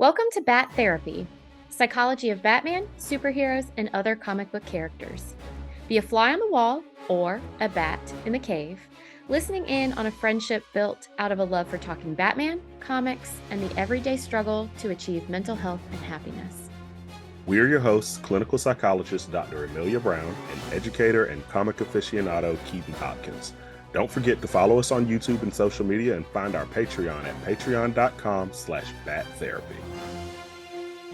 Welcome to Bat Therapy, psychology of Batman, superheroes, and other comic book characters. Be a fly on the wall or a bat in the cave, listening in on a friendship built out of a love for talking Batman, comics, and the everyday struggle to achieve mental health and happiness. We are your hosts, clinical psychologist Dr. Amelia Brown and educator and comic aficionado Keaton Hopkins. Don't forget to follow us on YouTube and social media and find our Patreon at patreon.com/battherapy.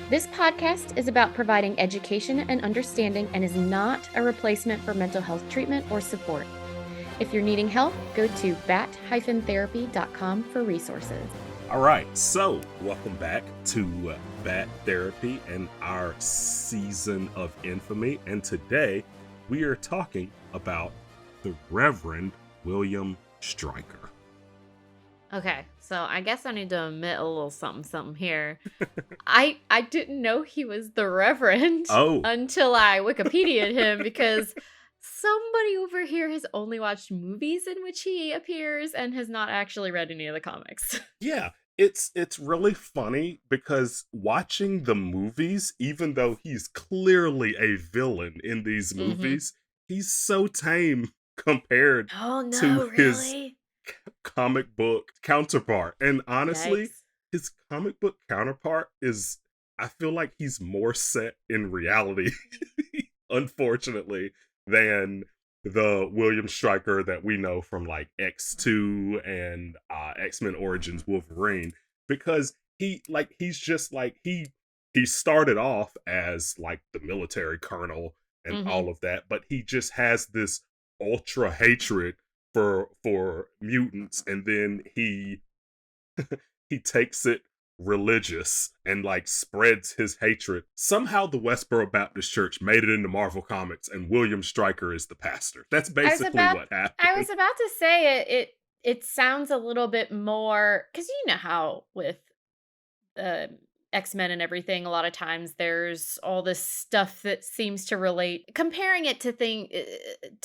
This podcast is about providing education and understanding and is not a replacement for mental health treatment or support. If you're needing help, go to bat-therapy.com for resources. All right, so welcome back to Bat Therapy and our season of infamy. And today we are talking about the Reverend William Stryker. Okay, so I guess I need to admit a little something here. I didn't know he was the Reverend until I Wikipedia'd him because somebody over here has only watched movies in which he appears and has not actually read any of the comics. Yeah, it's really funny because watching the movies, even though he's clearly a villain in these movies, he's so tame compared to his comic book counterpart. And honestly, his comic book counterpart is, I feel like he's more set in reality, unfortunately, than the William Stryker that we know from like X2 and X-Men Origins Wolverine, because he started off as like the military colonel and all of that, but he just has this ultra hatred for mutants, and then he takes it religious and like spreads his hatred. Somehow the Westboro Baptist Church made it into Marvel Comics and William Stryker is the pastor. That's basically what happened. I was about to say it sounds a little bit more, because you know how with X-Men and everything, a lot of times there's all this stuff that seems to relate, comparing it to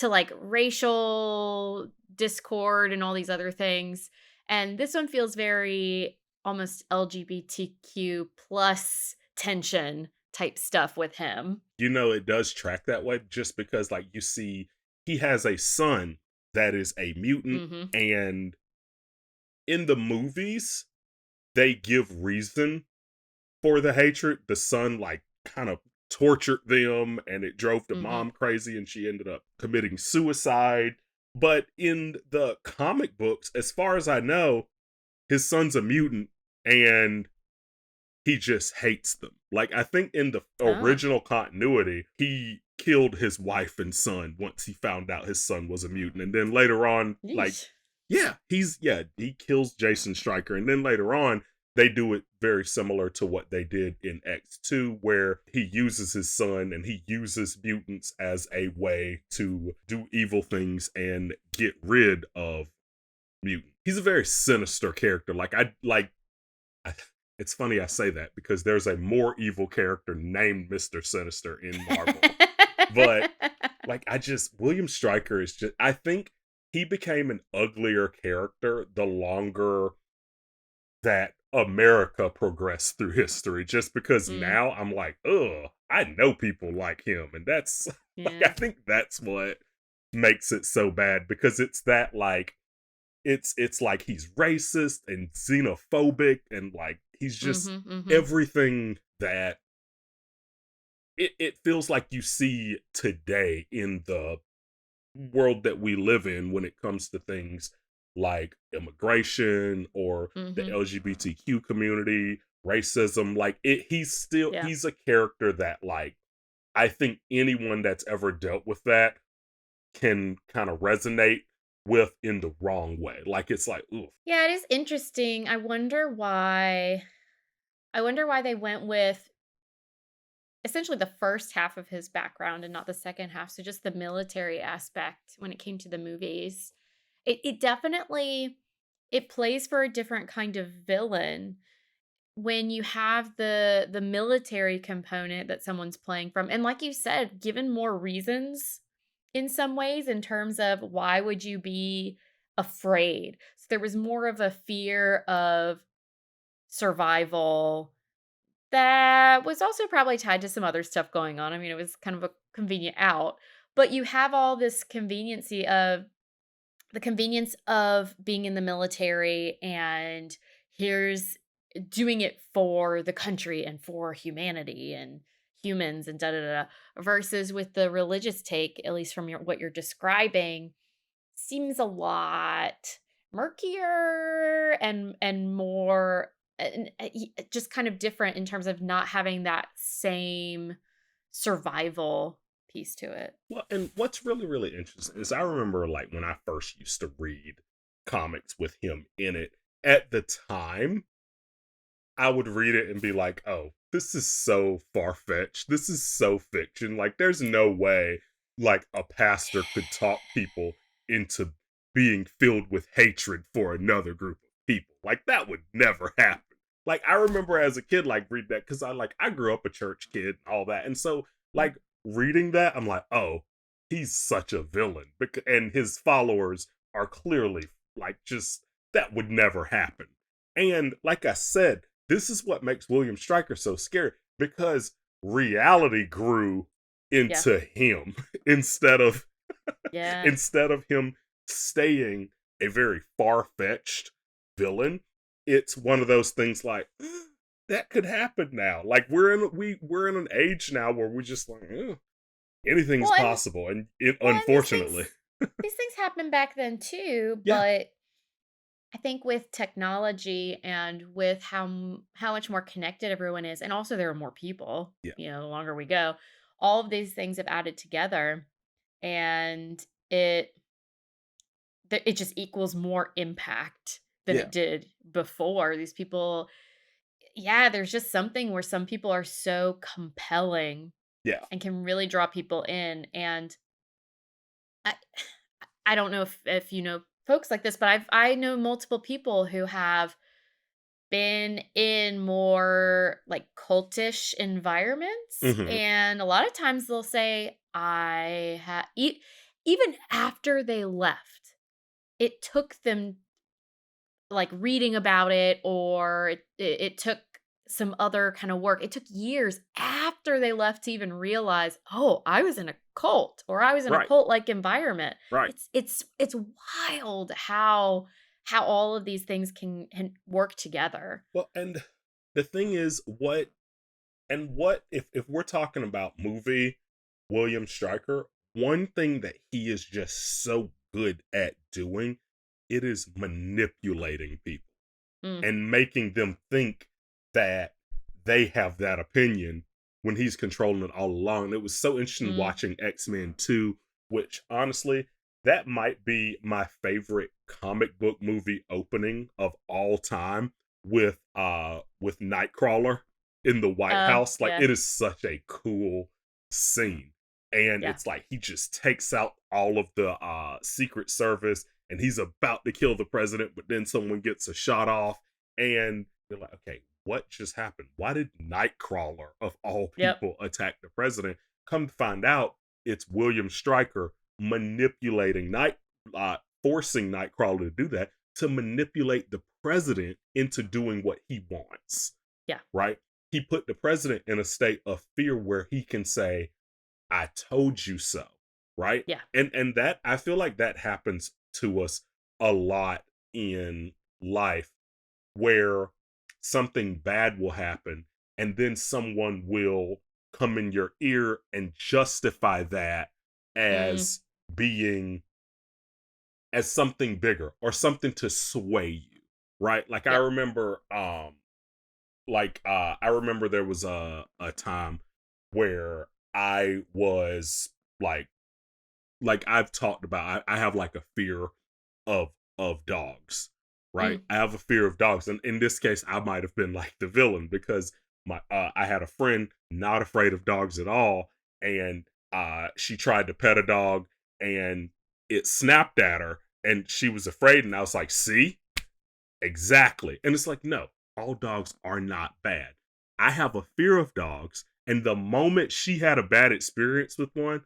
like racial discord and all these other things. And this one feels very almost LGBTQ plus tension type stuff with him. You know, it does track that way just because like you see he has a son that is a mutant, and in the movies they give reason for the hatred. The son like kind of tortured them and it drove the mom crazy and she ended up committing suicide. But in the comic books, as far as I know, his son's a mutant and he just hates them. Like, I think in the original continuity, he killed his wife and son once he found out his son was a mutant. And then later on, he kills Jason Stryker. And then later on, they do it very similar to what they did in X2, where he uses his son and he uses mutants as a way to do evil things and get rid of mutants. He's a very sinister character. It's funny I say that because there's a more evil character named Mr. Sinister in Marvel. But William Stryker is just, I think he became an uglier character the longer that America progressed through history, just because now I'm like, I know people like him. And that's, I think that's what makes it so bad, because it's that like, it's like he's racist and xenophobic and like, he's just everything that it feels like you see today in the world that we live in when it comes to things like immigration or the LGBTQ community, racism. Like he's a character that like, I think anyone that's ever dealt with that can kind of resonate with in the wrong way. Like it's like, oof. Yeah, it is interesting. I wonder why they went with essentially the first half of his background and not the second half. So just the military aspect when it came to the movies. It definitely, it plays for a different kind of villain when you have the military component that someone's playing from. And like you said, given more reasons in some ways in terms of why would you be afraid. So there was more of a fear of survival that was also probably tied to some other stuff going on. I mean, it was kind of a convenient out, but you have all this conveniency of the convenience of being in the military, and here's doing it for the country and for humanity and humans and da da da, versus with the religious take, at least from what you're describing, seems a lot murkier and more just kind of different in terms of not having that same survival piece to it. Well, and what's really, really interesting is I remember like when I first used to read comics with him in it, at the time, I would read it and be like, oh, this is so far fetched. This is so fiction. Like, there's no way like a pastor could talk people into being filled with hatred for another group of people. Like, that would never happen. Like, I remember as a kid, like, read that because I grew up a church kid and all that. And so, like, reading that, I'm like, oh, he's such a villain. And his followers are clearly like, just, that would never happen. And like I said, this is what makes William Stryker so scary, because reality grew Yeah. into him instead of Yeah. instead of him staying a very far-fetched villain. It's one of those things like, that could happen now. Like, we're in an age now where we're just like, anything's Well, possible, and and unfortunately. these things happened back then too, Yeah. but I think with technology and with how much more connected everyone is, and also there are more people, Yeah. the longer we go, all of these things have added together, and it just equals more impact than Yeah. it did before. These people, yeah, there's just something where some people are so compelling Yeah. and can really draw people in. And I I don't know if you know folks like this, but I know multiple people who have been in more like cultish environments, Mhm. and a lot of times they'll say I had even after they left, it took them like reading about it, or it took some other kind of work. It took years after they left to even realize, oh, I was in a cult, or I was in a Right. cult like environment. Right. It's wild how all of these things can work together. Well, and the thing is, what if we're talking about movie William Stryker, one thing that he is just so good at doing, it is manipulating people Mm, and making them think that they have that opinion when he's controlling it all along. And it was so interesting mm, watching X-Men 2, which honestly, that might be my favorite comic book movie opening of all time, with Nightcrawler in the White House. Like, yeah, it is such a cool scene. And yeah, it's like he just takes out all of the Secret Service, and he's about to kill the president, but then someone gets a shot off, and you're like, okay, what just happened? Why did Nightcrawler, of all yep, people, attack the president? Come to find out, it's William Stryker manipulating forcing Nightcrawler to do that, to manipulate the president into doing what he wants. yeah, Right? He put the president in a state of fear where he can say, I told you so. Right? yeah, And that, I feel like that happens to us a lot in life, where something bad will happen, and then someone will come in your ear and justify that mm, as being, as something bigger or something to sway you, right? Like, I yep, remember I remember there was a time where I was like I've talked about, I have like a fear of dogs, right? mm, I have a fear of dogs, and in this case, I might have been like the villain, because I had a friend not afraid of dogs at all, and she tried to pet a dog, and it snapped at her, and she was afraid, and I was like, "See, exactly." And it's like, no, all dogs are not bad. I have a fear of dogs, and the moment she had a bad experience with one,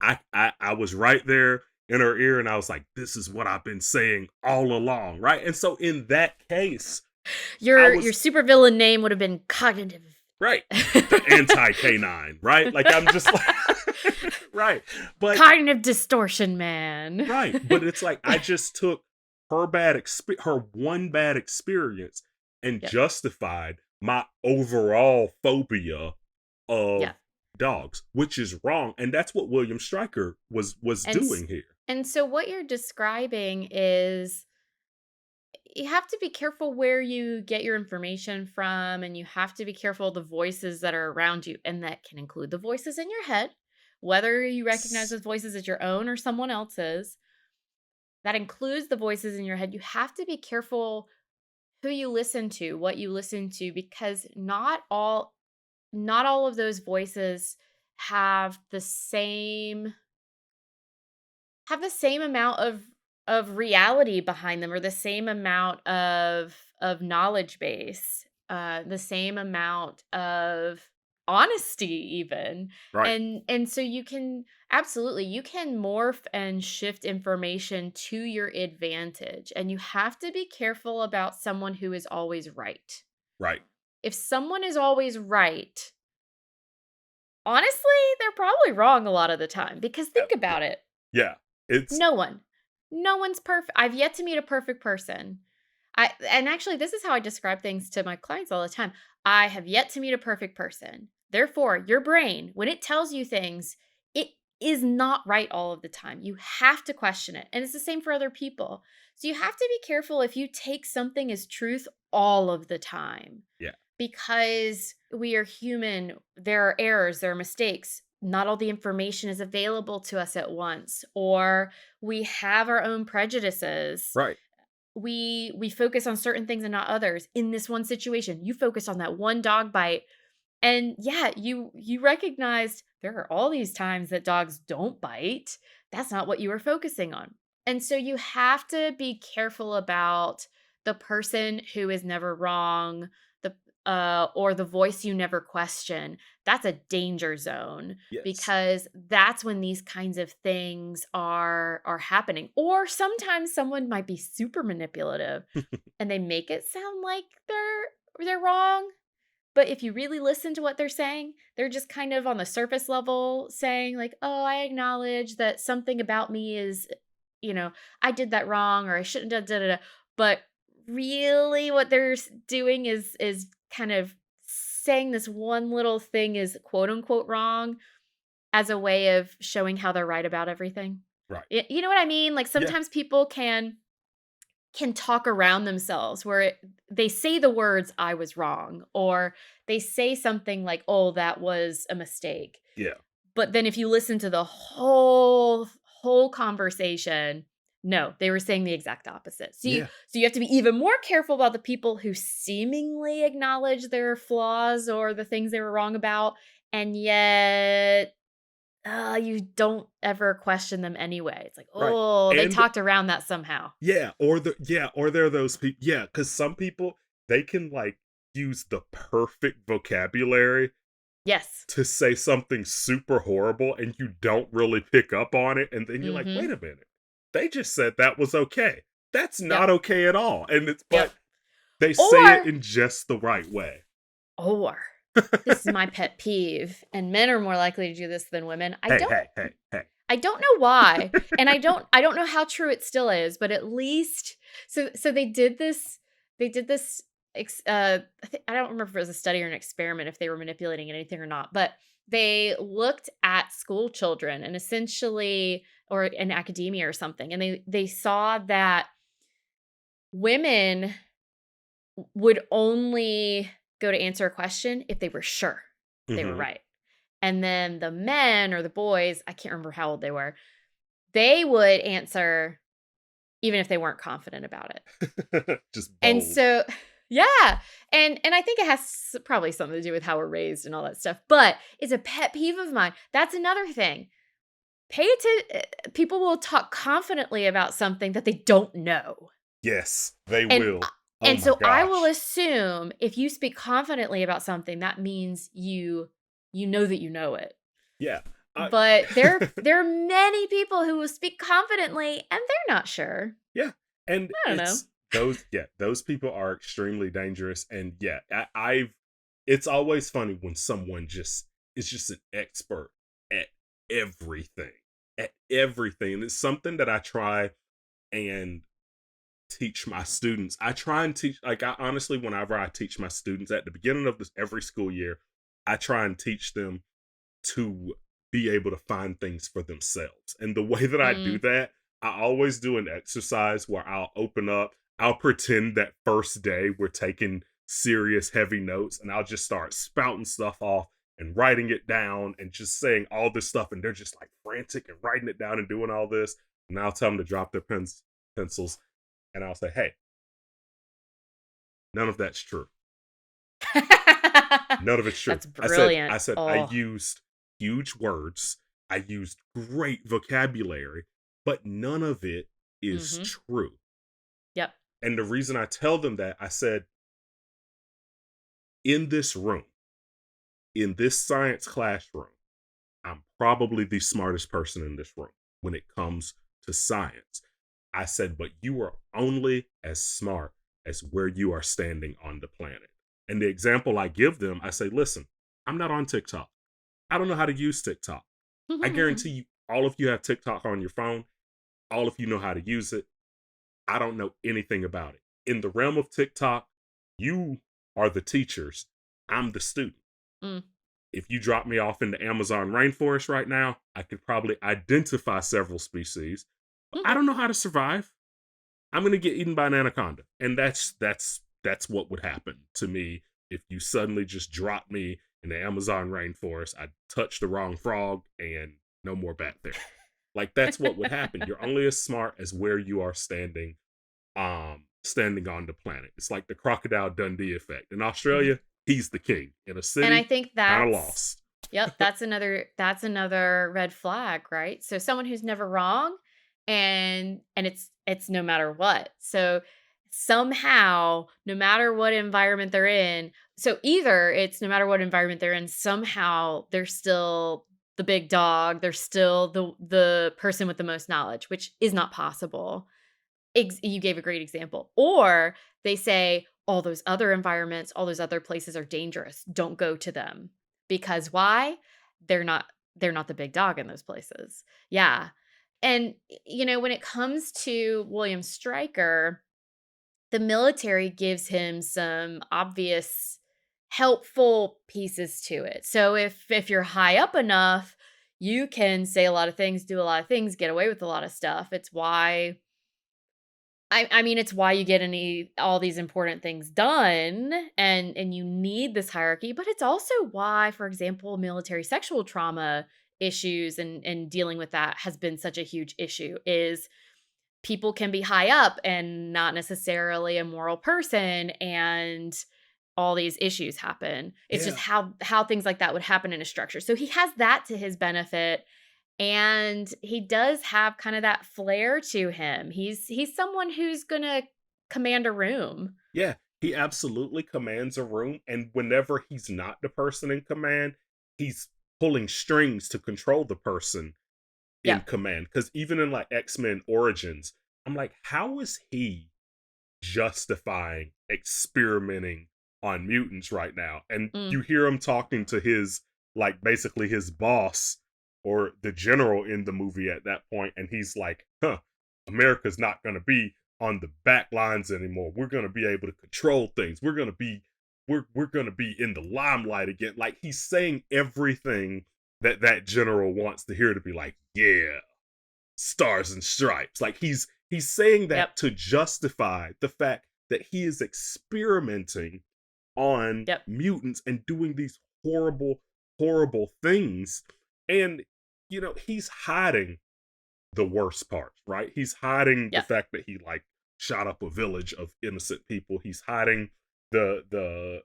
I was right there in her ear, and I was like, this is what I've been saying all along, right? And so in that case, I your was supervillain name would have been cognitive Right. The anti-canine, right? Like, I'm just like, right. But, Cognitive distortion, man. right. But it's like, I just took her one bad experience and Yep. justified my overall phobia Yeah. of dogs, which is wrong. And that's what William Stryker was And doing here. and so what you're describing is you have to be careful where you get your information from, and you have to be careful of the voices that are around you, and that can include the voices in your head, whether you recognize those voices as your own or someone else's. That includes the voices in your head. You have to be careful who you listen to, what you listen to, because not all of those voices have the same amount of reality behind them, or the same amount of knowledge base, the same amount of honesty even. Right. And so you can morph and shift information to your advantage, and you have to be careful about someone who is always right. Right. If someone is always right, honestly, they're probably wrong a lot of the time, because think about it. Yeah. It's No one. No one's perfect. I've yet to meet a perfect person. And actually, this is how I describe things to my clients all the time. I have yet to meet a perfect person. Therefore, your brain, when it tells you things, it is not right all of the time. You have to question it. And it's the same for other people. So you have to be careful if you take something as truth all of the time, yeah. because we are human. There are errors, there are mistakes. Not all the information is available to us at once, or we have our own prejudices. Right. We focus on certain things and not others. In this one situation, you focused on that one dog bite, and yeah, you recognized there are all these times that dogs don't bite. That's not what you were focusing on. And so you have to be careful about the person who is never wrong, the or the voice you never question. That's a danger zone, Yes. because that's when these kinds of things are happening. Or sometimes someone might be super manipulative and they make it sound like they're wrong, but if you really listen to what they're saying, they're just kind of on the surface level saying, like, "Oh, I acknowledge that something about me is, I did that wrong, or I shouldn't have da da da." But really what they're doing is kind of saying this one little thing is quote unquote wrong as a way of showing how they're right about everything. Right. You know what I mean? Like, Yeah. sometimes people can talk around themselves, where they say the words "I was wrong," or they say something like, "Oh, that was a mistake." Yeah. But then if you listen to the whole conversation, no, they were saying the exact opposite. Yeah. So you have to be even more careful about the people who seemingly acknowledge their flaws or the things they were wrong about, and yet you don't ever question them anyway. It's like, Right. oh, they And talked around that somehow. or there are those people. Yeah, because some people, they can like use the perfect vocabulary Yes. to say something super horrible, and you don't really pick up on it, and then you're like, Mhm. wait a minute, they just said that was okay. That's Yep. not okay at all. And it's Yep. but they say it Or in just the right way. or this is my pet peeve, and men are more likely to do this than women. I Hey, don't hey, hey, hey. I don't know why, and I don't know how true it still is, but at least so they did this I don't remember if it was a study or an experiment, if they were manipulating anything or not, but they looked at school children and essentially, or in academia or something, and they saw that women would only go to answer a question if they were sure they were Mhm. right. And then the men or the boys, I can't remember how old they were, they would answer even if they weren't confident about it. Just And bold. so yeah, and I think it has probably something to do with how we're raised and all that stuff, but it's a pet peeve of mine. That's another thing. Pay attention. People will talk confidently about something that they don't know. Yes, they And will. Oh and my so I will gosh. assume if you speak confidently about something, that means you know that you know it. Yeah. I But there are many people who will speak confidently and they're not sure. Yeah, and I don't know. it's those people are extremely dangerous, and yeah, it's always funny when someone is just an expert at everything, at everything. And it's something that I try and teach my students. I try and teach, like, I honestly, whenever I teach my students at the beginning of every school year, I try and teach them to be able to find things for themselves. And the way that I do Mm. that, I always do an exercise where I'll pretend that first day we're taking serious, heavy notes, and I'll just start spouting stuff off and writing it down and just saying all this stuff. And they're just like frantic and writing it down and doing all this. And I'll tell them to drop their pencils, and I'll say, hey, none of that's true. None of it's true. That's brilliant. I Oh. used huge words. I used great vocabulary, but none of it is Mhm. true. Yep. And the reason I tell them that, I said, in this room, in this science classroom, I'm probably the smartest person in this room when it comes to science. I said, but you are only as smart as where you are standing on the planet. And the example I give them, I say, listen, I'm not on TikTok. I don't know how to use TikTok. I guarantee you, all of you have TikTok on your phone. All of you know how to use it. I don't know anything about it. In the realm of TikTok, you are the teachers. I'm the student. Mm. If you drop me off in the Amazon rainforest right now, I could probably identify several species. But I don't know how to survive. I'm gonna get eaten by an anaconda, and that's what would happen to me if you suddenly just drop me in the Amazon rainforest. I'd touch the wrong frog, and no more bat therapy. Like, that's what would happen. You're only as smart as where you are standing, standing on the planet. It's like the Crocodile Dundee effect. In Australia, he's the king. In a And I city, think kind of that's lost. yep, that's another red flag, right? So someone who's never wrong and it's no matter what. So somehow, no matter what environment they're in, so either it's no matter what environment they're in, somehow they're still the big dog, they're still the person with the most knowledge, which is not possible. You gave a great example. Or they say, all those other environments, all those other places are dangerous. Don't go to them. Because why? They're not they're not the big dog in those places. Yeah. And when it comes to William Stryker, the military gives him some obvious helpful pieces to it. So if you're high up enough, you can say a lot of things, do a lot of things, get away with a lot of stuff. It's why I mean, it's why you get all these important things done, and you need this hierarchy, but it's also why, for example, military sexual trauma issues and dealing with that has been such a huge issue, is people can be high up and not necessarily a moral person, and all these issues happen. It's just Yeah. how things like that would happen in a structure. So he has that to his benefit, and he does have kind of that flair to him. He's someone who's gonna command a room. Yeah, he absolutely commands a room, and whenever he's not the person in command, he's pulling strings to control the person in Yep. command. Because even in like X-Men Origins, I'm like, how is he justifying experimenting on mutants right now? And Mm. you hear him talking to his, like, basically his boss or the general in the movie at that point, and he's like, huh, America's not going to be on the back lines anymore. We're going to be able to control things. We're going to be in the limelight again. Like, he's saying everything that general wants to hear, to be like, yeah, stars and stripes. Like, he's saying that Yep. to justify the fact that he is experimenting on Yep. mutants and doing these horrible, horrible things. And he's hiding the worst parts, right? He's hiding the Yep. fact that he, like, shot up a village of innocent people. He's hiding the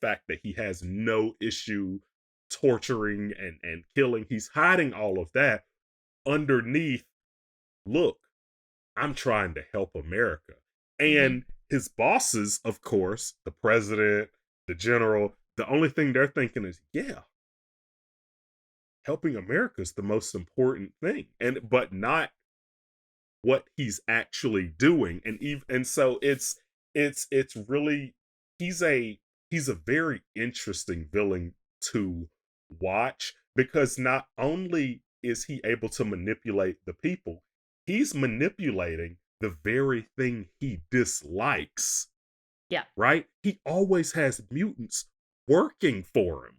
fact that he has no issue torturing and killing. He's hiding all of that underneath, look, I'm trying to help America. Mhm. And his bosses, of course, the president, the general, the only thing they're thinking is, yeah, helping America is the most important thing. But not what he's actually doing. And so it's really, he's a he's a very interesting villain to watch because not only is he able to manipulate the people, he's manipulating the very thing he dislikes, Yeah. right? He always has mutants working for him.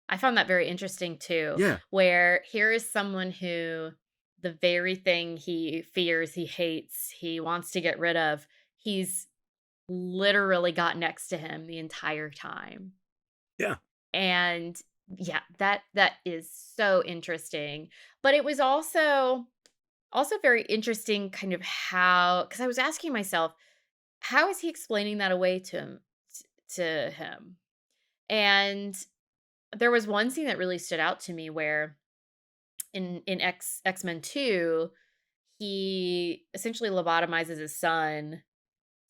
I found that very interesting too, Yeah, where here is someone who the very thing he fears, he hates, he wants to get rid of, he's literally got next to him the entire time. yeah, And yeah, that is so interesting. But it was also very interesting kind of how, cuz I was asking myself, how is he explaining that away to him? And there was one scene that really stood out to me where in X-Men 2, he essentially lobotomizes his son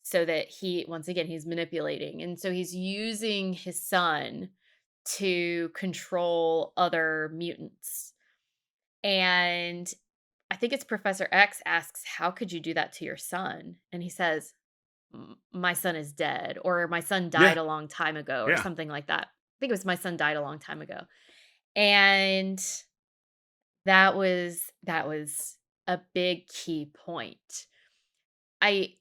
so that he once again he's manipulating. And so he's using his son to control other mutants. And I think it's Professor X asks, "How could you do that to your son?" And he says, My son is dead," or "My son yeah, died a long time ago," or yeah, something like that. I think it was "My son died a long time ago." And that was a big key point. I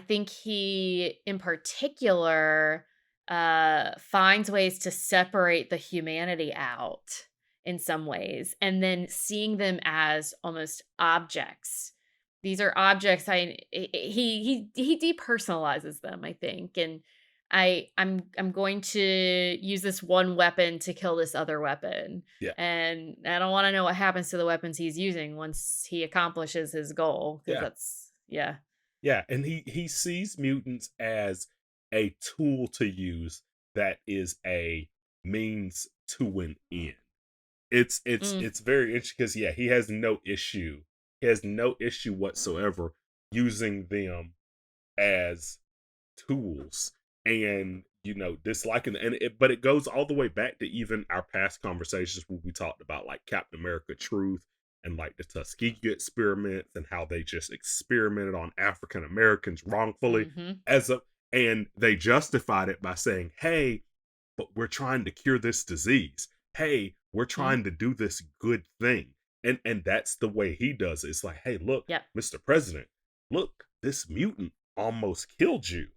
think he in particular finds ways to separate the humanity out in some ways and then seeing them as almost objects. These are objects. He depersonalizes them, I think. And I'm going to use this one weapon to kill this other weapon. yeah, And I don't want to know what happens to the weapons he's using once he accomplishes his goal, because yeah. that's yeah. Yeah, and he sees mutants as a tool to use that is a means to an end. Mm, It's very interesting because yeah, he has no issue. He has no issue whatsoever using them as tools and disliking and but it goes all the way back to even our past conversations where we talked about like Captain America Truth and like the Tuskegee experiments and how they just experimented on African Americans wrongfully mhm. as a and they justified it by saying, hey, but we're trying to cure this disease. Hey, we're Mhm. trying to do this good thing. And that's the way he does it. It's like, hey, look, Yep. Mr. President, look, this mutant almost killed you.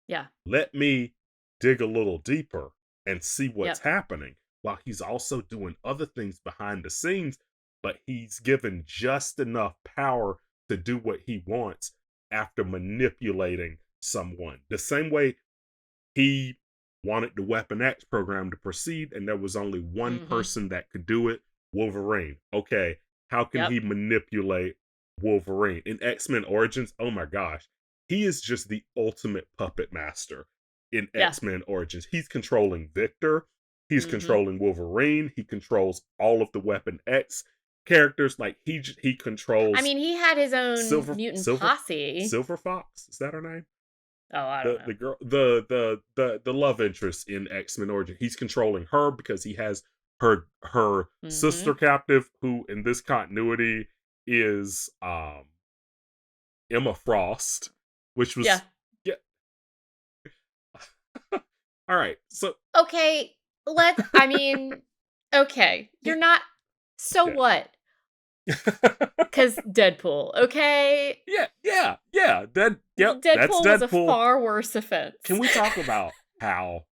Yeah. Let me dig a little deeper and see what's Yep. happening while he's also doing other things behind the scenes, but he's given just enough power to do what he wants after manipulating someone. The same way he wanted the Weapon X program to proceed, and there was only one Mhm. person that could do it, Wolverine. Okay, how can Yep. he manipulate Wolverine? In X-Men Origins, oh my gosh, he is just the ultimate puppet master in Yeah. X-Men Origins. He's controlling Victor, he's Mhm. controlling Wolverine, he controls all of the Weapon X characters. Like he I controls mean, he had his own Silver mutant Silver posse. Silver Fox. Is that her name? Oh, I don't the know. the girl the love interest in X-Men Origin. He's controlling her because he has her sister Mhm. captive, who in this continuity is Emma Frost, which Yeah. was yeah. All right, so Okay, I mean, okay, you're not so yeah. what? 'Cause Deadpool, okay? Yeah, yeah, yeah. That yep, that's Deadpool was a Deadpool. far worse offense. Can we talk about how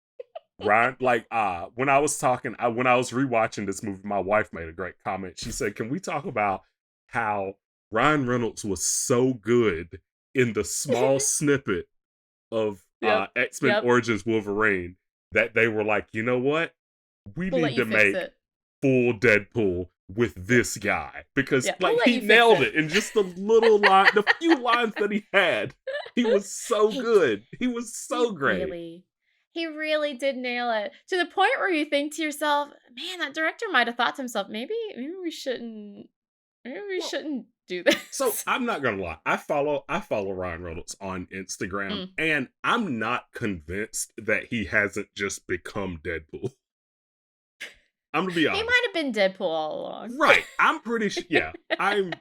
Ryan, like when I was talking when I was rewatching this movie, my wife made a great comment. She said, "Can we talk about how Ryan Reynolds was so good in the small snippet of Yep. X-Men Yep. Origins Wolverine that they were like, you know what? We We'll let need you to fix make it. full Deadpool with Yep. this guy because Yeah, we'll like let he you fix nailed it. it in just the few lines that he had. He was so He good. He was he so great. really he really did nail it, to the point where you think to yourself, "Man, that director might have thought to himself, maybe we Well, shouldn't do so this." I'm not gonna lie. I follow Ryan Reynolds on Instagram, Mm. and I'm not convinced that he hasn't just become Deadpool. I'm gonna be He honest. might have been Deadpool all along. Right. I'm pretty sure. Yeah. I'm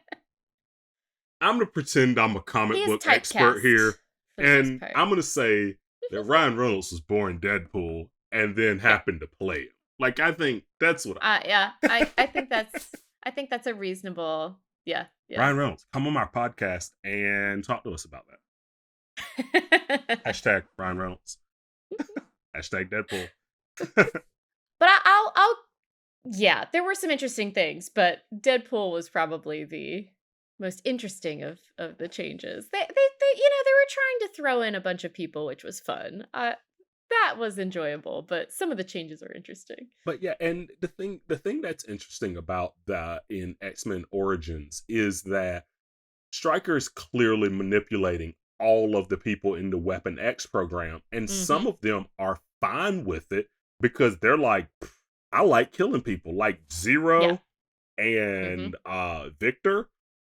gonna pretend I'm a He comic is book expert typecast here, for the most and part. I'm gonna say that Ryan Reynolds was born Deadpool and then Yeah. happened to play him. Like, I think that's what Yeah. I I think that's a reasonable. Yeah. Yeah. Ryan Reynolds, come on our podcast and talk to us about that. Hashtag Ryan Reynolds. Hashtag Deadpool. But I'll yeah, there were some interesting things, but Deadpool was probably the most interesting of the changes. They were trying to throw in a bunch of people, which was fun. That was enjoyable, but some of the changes are interesting. But yeah, and the thing that's interesting about the in X-Men Origins is that Stryker is clearly manipulating all of the people in the Weapon X program, and some Mhm. of them are fine with it because they're like, "Pff, I like killing people, like Yeah. Zero Mhm. and Victor.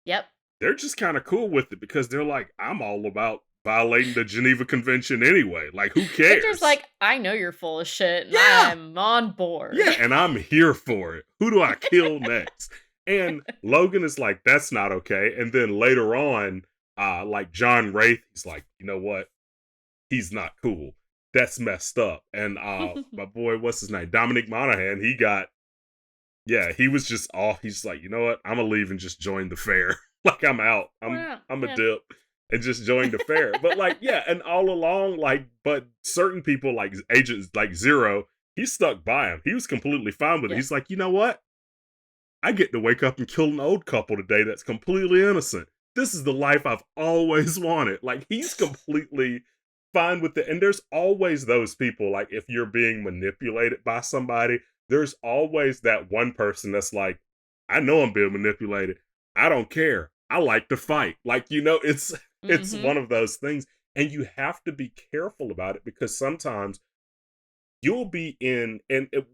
Yep. They're just kind of cool with it because they're like, I'm all about violating the Geneva Convention anyway. Like, who Victor's cares? like, "I know you're full of shit and Yeah, I'm on board." yeah, and I'm here for it. Who do I kill next? And Logan is like, that's not okay. And then later on, like John Wraith, he's like, you know what? He's not cool. That's messed up. And my boy, what's his name? Dominic Monaghan, he was just off. He's like, you know what? I'm gonna leave and just join the fair. Like, I'm out. Wow. I'm a Yeah. dip and just join the fair. But like, yeah, and all along, like, but certain people like agents like Zero, he stuck by him. He was completely fine with it. Yeah. He's like, you know what? I get to wake up and kill an old couple today that's completely innocent. This is the life I've always wanted. Like, he's completely fine with it. And there's always those people, like, if you're being manipulated by somebody, there's always that one person that's like, I know I'm being manipulated. I don't care. I like to fight. Like, it's one Mhm. of those things. And you have to be careful about it because sometimes you'll be in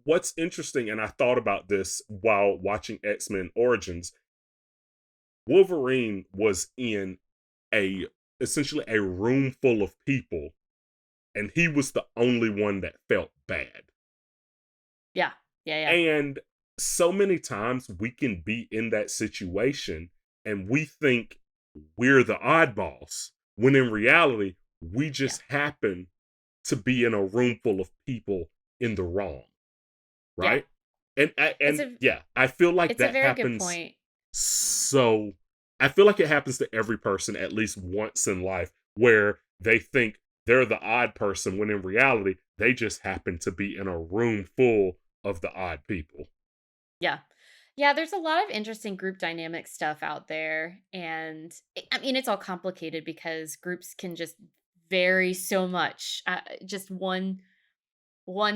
what's interesting, and I thought about this while watching X-Men Origins. Wolverine was in a essentially a room full of people, and he was the only one that felt bad. Yeah. Yeah, yeah. And so many times we can be in that situation and we think we're the oddballs, when in reality, we Yeah. just happen to be in a room full of people in the wrong. Yeah. Right? And It's and a yeah, I feel like it's a that very good happens point. so I feel like it happens to every person at least once in life where they think they're the odd person when in reality they just happen to be in a room full of the odd people. Yeah. Yeah, there's a lot of interesting group dynamic stuff out there. And I mean, it's all complicated because groups can just vary so much. Just one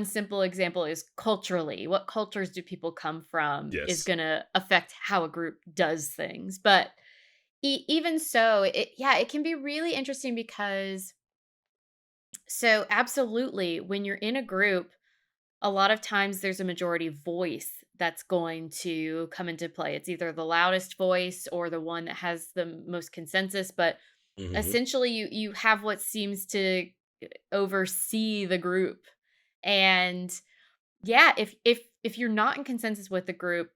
simple example is culturally. What cultures do people come from is Yes. going to affect how a group does things. But even so, it can be really interesting because so absolutely when you're in a group, a lot of times there's a majority voice that's going to come into play. It's either the loudest voice or the one that has the most consensus, but Mhm. essentially you have what seems to oversee the group. And yeah, if you're not in consensus with the group,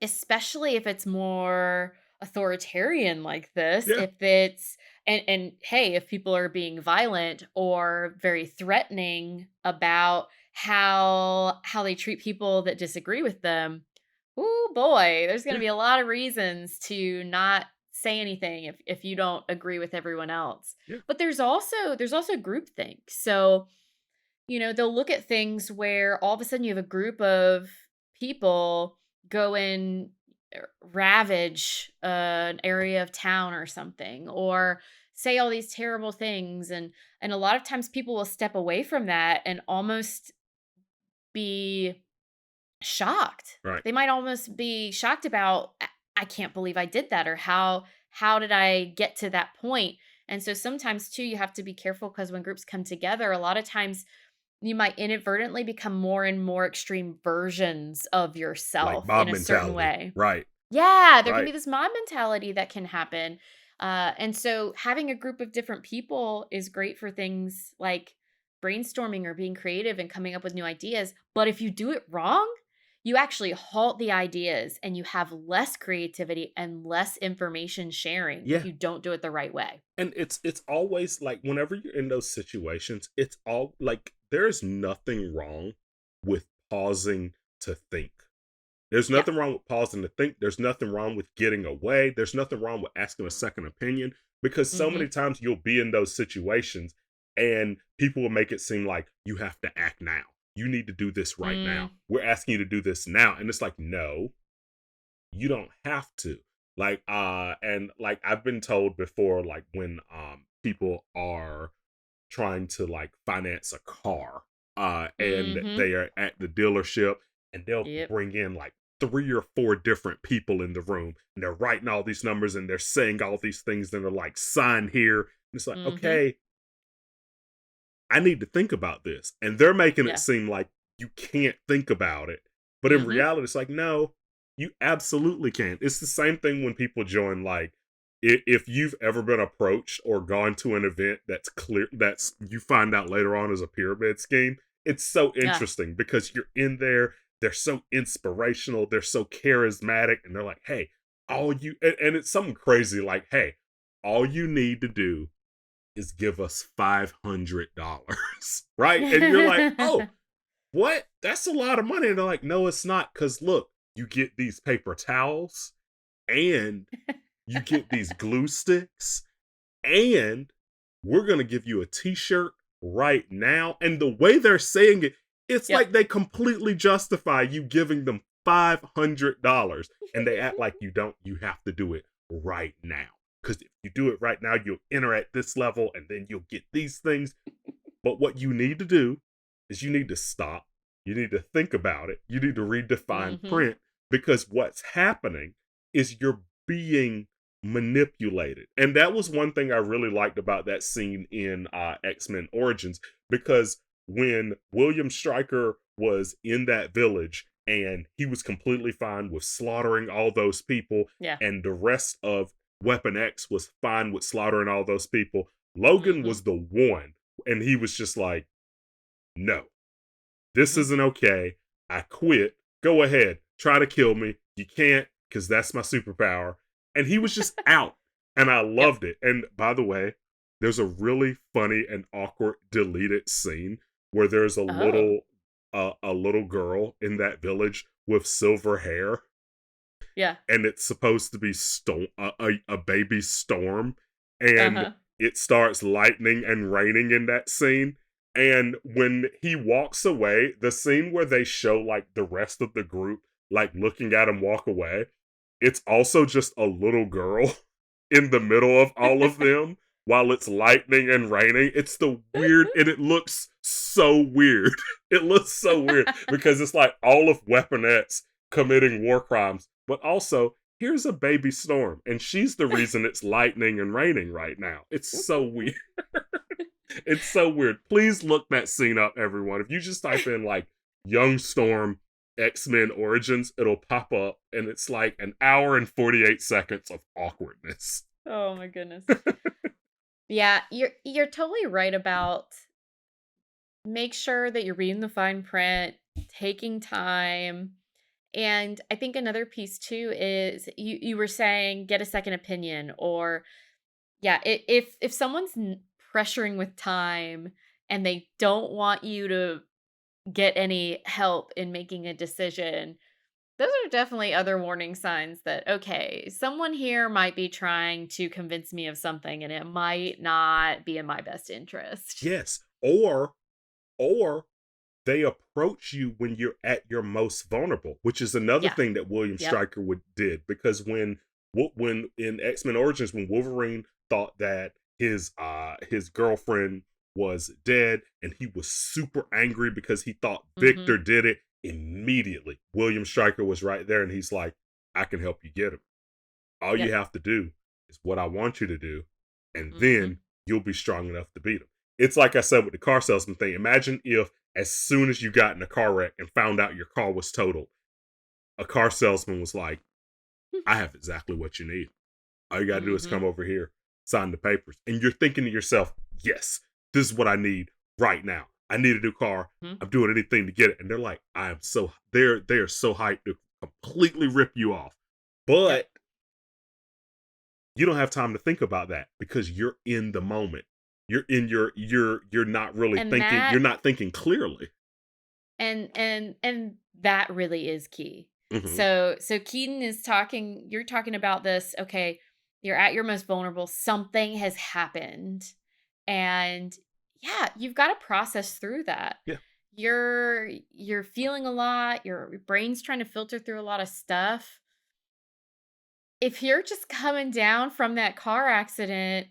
especially if it's more authoritarian like this, Yeah. if it's and hey, if people are being violent or very threatening about how they treat people that disagree with them, oh boy, there's going to Yeah. be a lot of reasons to not say anything if you don't agree with everyone else. Yeah. But there's also groupthink. So they'll look at things where all of a sudden you have a group of people go and ravage an area of town or something, or say all these terrible things, and a lot of times people will step away from that and almost be shocked. Right. They might almost be shocked about, I can't believe I did that," or how did I get to that point? And so sometimes too you have to be careful because when groups come together, a lot of times you might inadvertently become more and more extreme versions of Like yourself mob in a certain mentality. way. Right. Yeah, there can be Right. this mob mentality that can happen. And so having a group of different people is great for things like brainstorming or being creative and coming up with new ideas. But if you do it wrong, you actually halt the ideas and you have less creativity and less information sharing if Yeah. you don't do it the right way. And it's always like whenever you're in those situations, it's all like there's nothing wrong with pausing to think. There's Yeah. nothing wrong with pausing to think. There's nothing wrong with getting away. There's nothing wrong with asking a second opinion because so many Mhm. times you'll be in those situations and people will make it seem like you have to act now. You need to do this right Mm. now. We're asking you to do this now. And it's like, no, you don't have to. Like, and like I've been told before, like when people are trying to like finance a car and Mhm. they are at the dealership and they'll Yep. bring in like 3 or 4 different people in the room and they're writing all these numbers and they're saying all these things and they're like sign here and it's like Mhm. okay, I need to think about this, and they're making it Yeah. seem like you can't think about it, but in Mhm. reality it's like no, you absolutely can. It's the same thing when people join like if you've ever been approached or gone to an event that's clear that's you find out later on is a pyramid scheme, it's so Yeah. interesting because you're in there, they're so inspirational, they're so charismatic, and they're like, hey, all you and it's something crazy like, hey, all you need to do is give us $500, right? And you're like, oh, what? That's a lot of money. And they're like, no, it's not. Because look, you get these paper towels and you get these glue sticks and we're going to give you a t-shirt right now. And the way they're saying it, it's Yep. like they completely justify you giving them $500 and they act like you have to do it right now. Because if you do it right now, you'll enter at this level and then you'll get these things. But what you need to do is you need to stop. You need to think about it. You need to redefine Mhm. print because what's happening is you're being manipulated. And that was one thing I really liked about that scene in X-Men Origins because when William Stryker was in that village and he was completely fine with slaughtering all those people Yeah. and the rest of Weapon X was fine with slaughtering all those people, Logan Mhm. was the one and he was just like, no, this Mhm. isn't okay. I quit. Go ahead. Try to kill me. You can't because that's my superpower. And he was just out. And I Yep. loved it. And by the way, there's a really funny and awkward deleted scene where there's Oh. a little girl in that village with silver hair Yeah. and it's supposed to be a baby storm and Uh-huh. it starts lightning and raining in that scene and when he walks away the scene where they show like the rest of the group like looking at him walk away, it's also just a little girl in the middle of all of them while it's lightning and raining. It's the weird and it looks so weird. It looks so weird because it's like all of Weaponettes committing war crimes, but also here's a baby storm and she's the reason it's lightning and raining right now. It's so weird. It's so weird. Please look that scene up, everyone. If you just type in like Young Storm X-Men Origins, it'll pop up and it's like an hour and 48 seconds of awkwardness. Oh my goodness. Yeah, you're totally right about make sure that you're reading the fine print, taking time. And I think another piece too is you were saying get a second opinion or yeah, if someone's pressuring with time and they don't want you to get any help in making a decision, those are definitely other warning signs that okay, someone here might be trying to convince me of something and it might not be in my best interest. Yes. Or they approach you when you're at your most vulnerable, which is another Yeah. thing that William Yep. Stryker would did because when in X-Men Origins when Wolverine thought that his girlfriend was dead and he was super angry because he thought Victor Mhm. did it, immediately William Stryker was right there and he's like, I can help you get him. All you Yep. have to do is what I want you to do, and Mhm. then you'll be strong enough to beat him. It's like I said with the car salesman thing. Imagine if, as soon as you got in a car wreck and found out your car was totaled, a car salesman was like, I have exactly what you need. All you got to do is come Mhm. over here, sign the papers. And you're thinking to yourself, yes, this is what I need right now. I need a new car. Mhm. I'm doing anything to get it. And they're like, they are so hyped to completely rip you off. Yep. But you don't have time to think about that because you're in the moment. You're in you're not really And thinking, you're that not thinking clearly. and that really is key. Mhm. So Keaton is talking, you're talking about this, okay, you're at your most vulnerable, something has happened. And yeah, you've got to process through that. Yeah. You're feeling a lot, your brain's trying to filter through a lot of stuff. If you're just coming down from that car accident,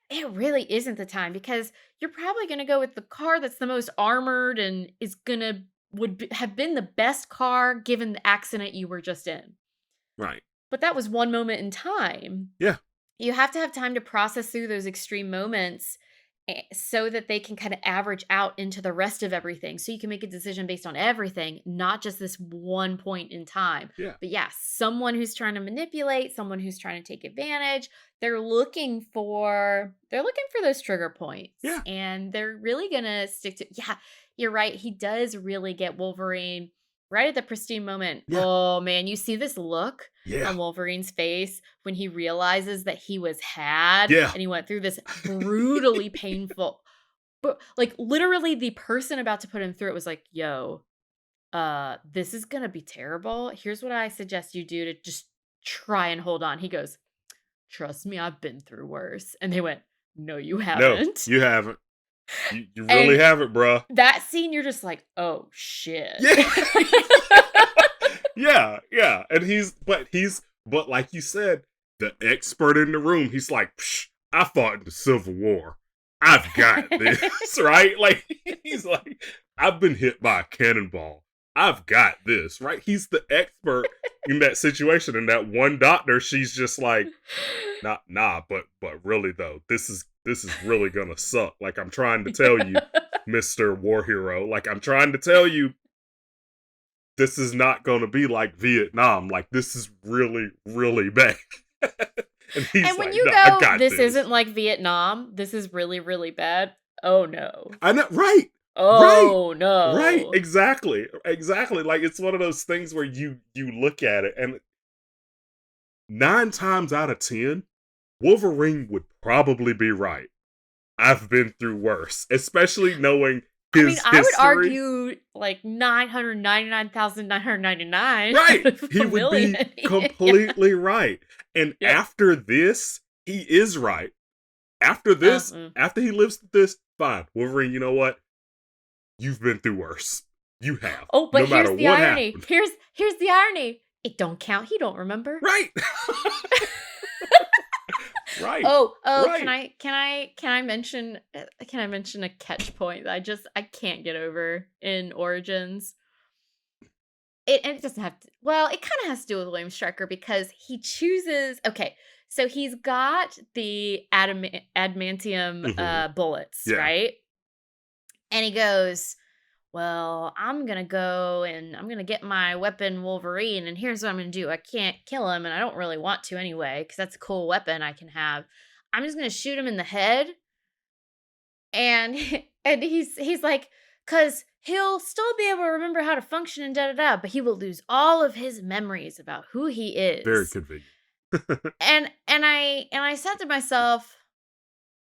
it really isn't the time because you're probably going to go with the car that's the most armored and is going to have been the best car given the accident you were just in. Right. But that was one moment in time. Yeah. You have to have time to process through those extreme moments so that they can kind of average out into the rest of everything. So you can make a decision based on everything, not just this one point in time. Yeah. But yeah, someone who's trying to manipulate, someone who's trying to take advantage, they're looking for those trigger points. Yeah. And they're really going to stick to, yeah, you're right. He does really get Wolverine right at the pristine moment. Yeah. Oh man, you see this look Yeah. on Wolverine's face when he realizes that he was had Yeah. and he went through this brutally painful, but like literally the person about to put him through it was like, yo, this is gonna be terrible. Here's what I suggest you do to just try and hold on. He goes, trust me, I've been through worse. And they went, no, you No, haven't. you haven't. You And really haven't, bruh. that scene, you're just like, oh shit. Yeah. Yeah, yeah. And but like you said, the expert in the room, he's like, psh, I fought in the Civil War. I've got this, right? Like, he's like, I've been hit by a cannonball. I've got this, right? He's the expert in that situation. And that one doctor, she's just like, nah, but really though, this is really gonna suck. Like, I'm trying to tell you, Mr. War Hero. Like, I'm trying to tell you, this is not gonna be like Vietnam. Like, this is really, really bad. And he's And when like, you no, I go, got this isn't like Vietnam, this is really, really bad. Oh no. I know, right. Oh no. Right, exactly. Like, it's one of those things where you look at it and 9 times out of 10, Wolverine would probably be right. I've been through worse, especially knowing I his mean, I would history. argue like 999,999. Right. He would be completely right. And Yep. after this, he is right. After this, after he lives with this, fine. Wolverine, you know what? You've been through worse. You have. Oh, but no matter here's the what irony. happened. Here's the irony. It don't count. He don't remember. Right. Right. Oh, right. can I mention a catch point that I can't get over in Origins? It doesn't have to, well, it kind of has to do with William Stryker because he chooses, okay, so he's got the adamantium bullets, Yeah. right? And he goes, well, I'm going to go and I'm going to get my weapon Wolverine, and here's what I'm going to do. I can't kill him, and I don't really want to anyway, because that's a cool weapon I can have. I'm just going to shoot him in the head. And he's like, because he'll still be able to remember how to function and da-da-da, but he will lose all of his memories about who he is. Very convenient. And I said to myself,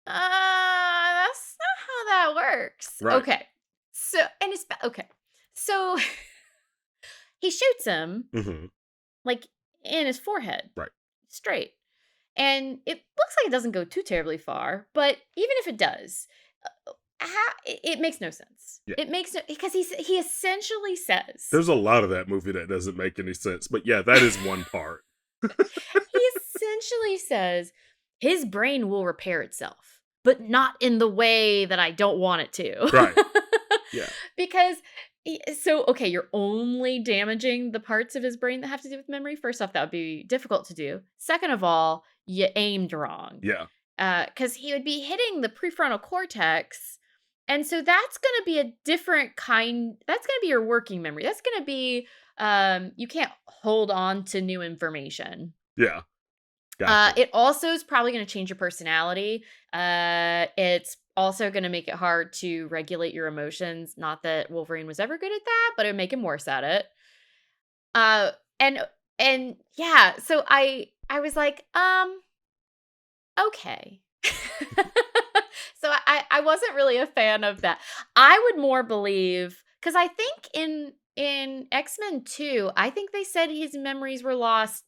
that's not how that works. Right. Okay. So, and it's okay. So he shoots him like in his forehead. Right. Straight. And it looks like it doesn't go too terribly far, but even if it does, it makes no sense. Yeah. It makes no, because he essentially says, there's a lot of that movie that doesn't make any sense, but yeah, that is one part. he essentially says his brain will repair itself, but not in the way that I don't want it to. Right. Yeah. Because okay, you're only damaging the parts of his brain that have to do with memory. First off, that would be difficult to do. Second of all, you aimed wrong. Yeah. Because he would be hitting the prefrontal cortex. And so that's going to be a different kind. That's going to be your working memory. That's going to be, you can't hold on to new information. Yeah. Gotcha. It also is probably gonna change your personality. It's also gonna make it hard to regulate your emotions. Not that Wolverine was ever good at that, but it would make him worse at it. Uh, and and yeah, so I was like, okay. So I wasn't really a fan of that. I would more believe because I think in X-Men 2, I think they said his memories were lost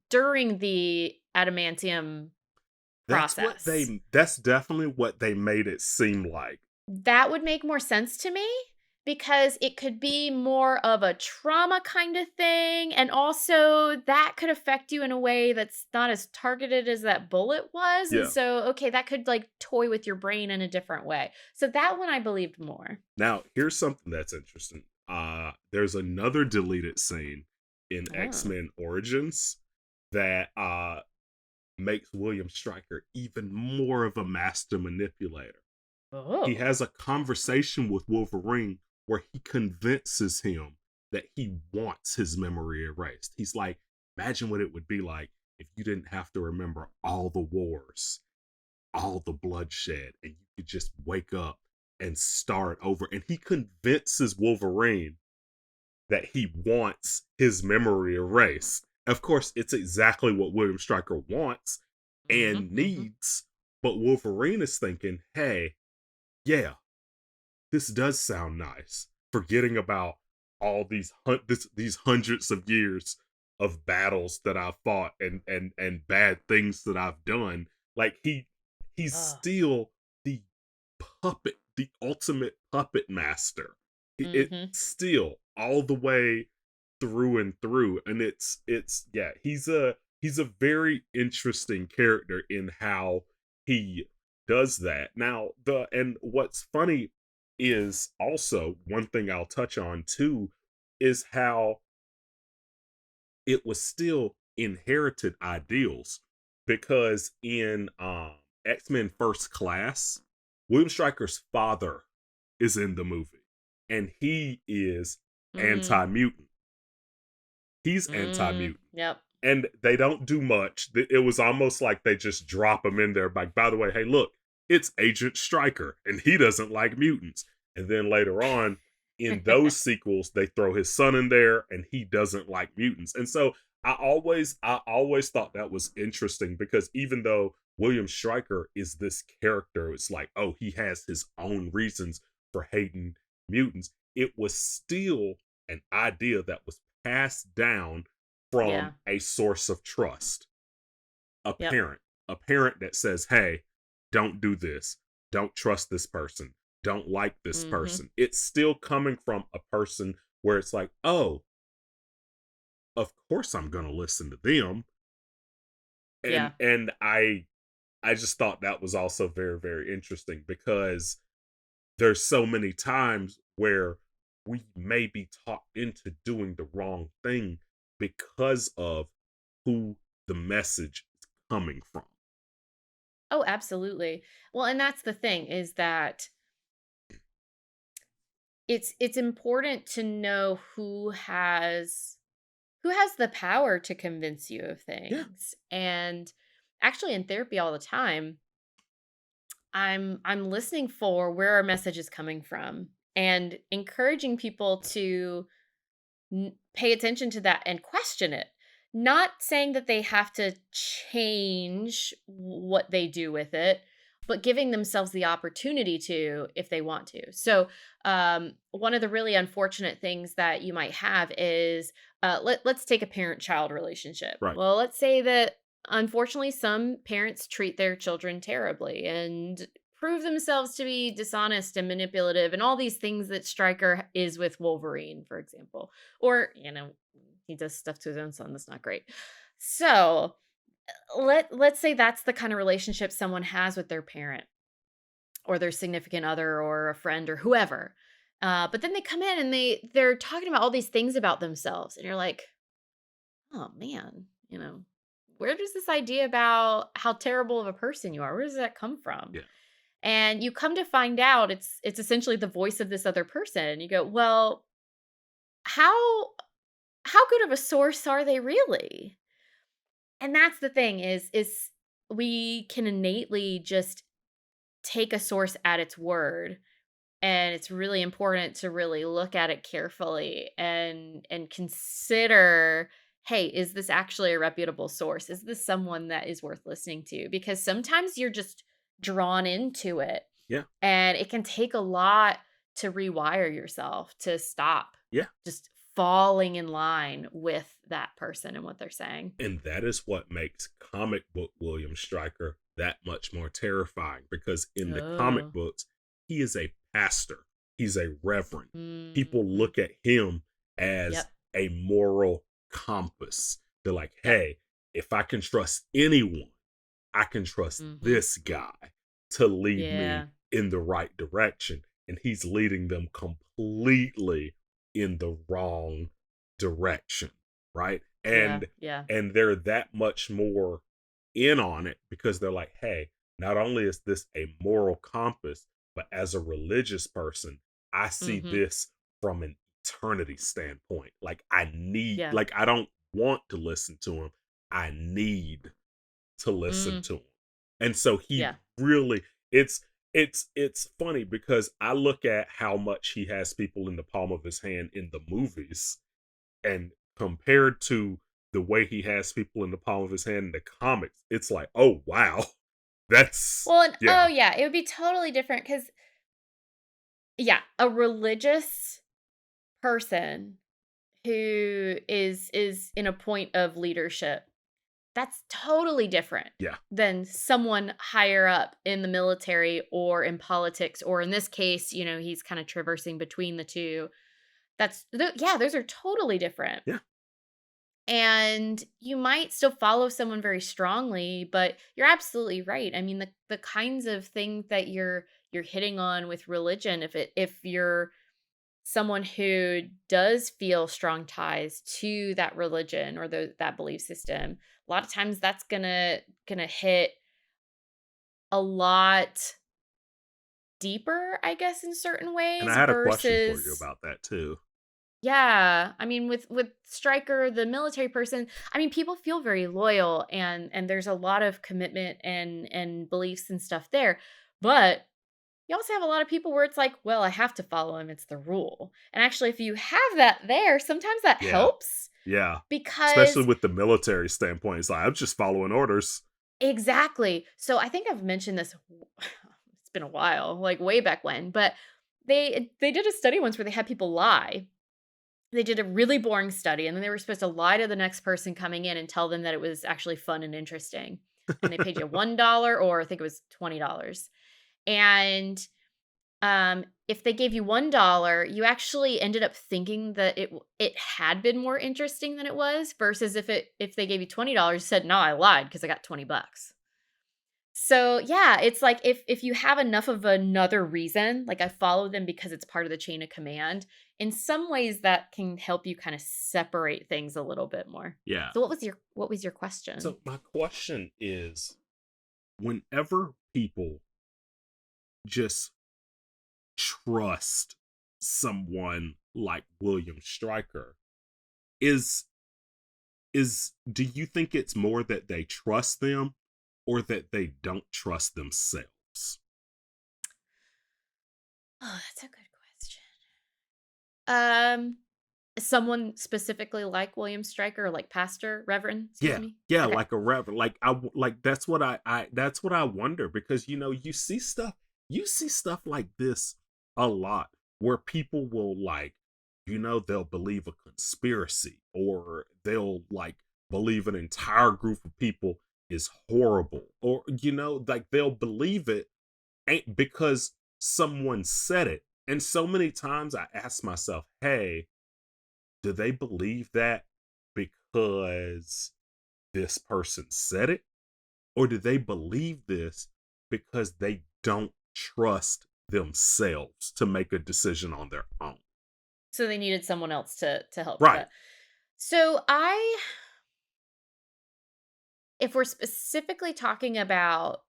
during the adamantium process. That's definitely what they made it seem like. That would make more sense to me because it could be more of a trauma kind of thing, and also that could affect you in a way that's not as targeted as that bullet was, and Yeah. so, okay, that could, like, toy with your brain in a different way. So that one I believed more. Now, here's something that's interesting. There's another deleted scene in Oh. X-Men Origins that makes William Stryker even more of a master manipulator. He Oh. has a conversation with Wolverine where he convinces him that he wants his memory erased. He's like, imagine what it would be like if you didn't have to remember all the wars, all the bloodshed, and you could just wake up and start over. And he convinces Wolverine that he wants his memory erased. Of course, it's exactly what William Stryker wants Mhm, and mhm. needs, but Wolverine is thinking, hey, yeah, this does sound nice. Forgetting about all these hundreds of years of battles that I've fought and bad things that I've done. Like he's Oh. still the the ultimate puppet master. It's Mhm. still all the way through and through, and it's yeah, he's a very interesting character in how he does that. Now, the and what's funny is also one thing I'll touch on too is how it was still inherited ideals because in X-Men First Class, William Stryker's father is in the movie and he is Mm, anti-mutant. He's mm, anti-mutant. yep. And they don't do much. It was almost like they just drop him in there. Like, by the way, hey, look, it's Agent Stryker, and he doesn't like mutants. And then later on, in those sequels, they throw his son in there, and he doesn't like mutants. And so I always thought that was interesting because even though William Stryker is this character, it's like, oh, he has his own reasons for hating mutants. It was still an idea that was passed down Yeah. from a source of trust, a Yep. parent, a parent that says, hey, don't do this, don't trust this person, don't like this Mhm. person. It's still coming from a person where it's like, oh, of course I'm going to listen to them. and Yeah. and I just thought that was also very, very interesting because there's so many times where we may be talked into doing the wrong thing because of who the message is coming from. Oh, absolutely. Well, and that's the thing is that it's important to know who has the power to convince you of Yeah. things. And actually in therapy all the time, I'm listening for where our message is coming from and encouraging people to pay attention to that and question it. Not saying that they have to change what they do with it, but giving themselves the opportunity to if they want to. So, one of the really unfortunate things that you might have is let's take a parent child relationship. Right. Well, let's say that unfortunately some parents treat their children terribly and prove themselves to be dishonest and manipulative and all these things that Stryker is with Wolverine, for example. Or, he does stuff to his own son that's not great. So, let's say that's the kind of relationship someone has with their parent or their significant other or a friend or whoever. But then they come in and they're talking about all these things about themselves and you're like, "Oh man, where does this idea about how terrible of a person you are? Where does that come from?" Yeah. And you come to find out it's essentially the voice of this other person. You go, "Well, how good of a source are they really?" And that's the thing is we can innately just take a source at its word, and it's really important to really look at it carefully and consider, hey, is this actually a reputable source? Is this someone that is worth listening to? Because sometimes you're just drawn into it, Yeah. and it can take a lot to rewire yourself to stop Yeah. just falling in line with that person and what they're saying. And that is what makes comic book William Stryker that much more terrifying, because in the comic Oh. books, he is a pastor, he's a reverend. People Mhm. look at him as Yep. a moral compass. They're like, Yep. hey, if I can trust anyone, I can trust Mhm. this guy to lead me Yeah. in the right direction. And he's leading them completely in the wrong direction, right? Yeah. And Yeah. they're that much more in on it because they're like, hey, not only is this a moral compass, but as a religious person, I see Mhm. this from an eternity standpoint. Like I need, Yeah. like I don't want to listen to him. I need to listen Mm. to him. And so he Yeah. really, it's funny because I look at how much he has people in the palm of his hand in the movies, and compared to the way he has people in the palm of his hand in the comics, it's like, oh wow. That's Well, and yeah. oh, yeah, it would be totally different because, yeah, a religious person who is in a point of leadership, that's totally different Yeah. than someone higher up in the military or in politics, or in this case, he's kinda traversing between the 2. Yeah, those are totally different. Yeah. And you might still follow someone very strongly, but you're absolutely right. I mean, the kinds of things that you're hitting on with religion, if you're someone who does feel strong ties to that religion or that belief system, a lot of times that's gonna hit a lot deeper, I guess, in certain And I ways had a question for you versus. about that too. Yeah, I mean, with Stryker, the military person, I mean, people feel very loyal, and there's a lot of commitment and beliefs and stuff there. But you also have a lot of people where it's like, well, I have to follow him; it's the rule. And actually, if you have that there, sometimes that Yeah. helps Yeah. Especially because with the military standpoint. It's like I'm just following orders. exactly. So I think I've mentioned this. It's been a while, like way back when, but they did a study once where they had people lie. They did a really boring study, and then they were supposed to lie to the next person coming in and tell them that it was actually fun and interesting. And they paid you $1, or I think it was $20. And if they gave you $1, you actually ended up thinking that it had been more interesting than it was, versus if they gave you $20, you said, "No, I lied because I got 20 bucks." So, yeah, it's like if you have enough of another reason, like I follow them because it's part of the chain of command, in some ways that can help you kind of separate things a little bit more. Yeah. So what was your question? So my question is, whenever people just trust someone like William Stryker, is do you think it's more that they trust them or that they don't trust themselves? Oh, that's a good question. Um Someone specifically like William Stryker, like Pastor, Reverend, excuse Yeah. me. Yeah, Okay. like a reverend. Like like that's what I that's what I wonder, because you see stuff like this a lot where people will like, they'll believe a conspiracy, or they'll like believe an entire group of people is horrible, or like they'll believe it ain't because someone said it. And so many times I ask myself, hey, do they believe that because this person said it? Or do they believe this because they don't trust themselves to make a decision on their own? So they needed someone else to help with Right. that. So I if we're specifically talking about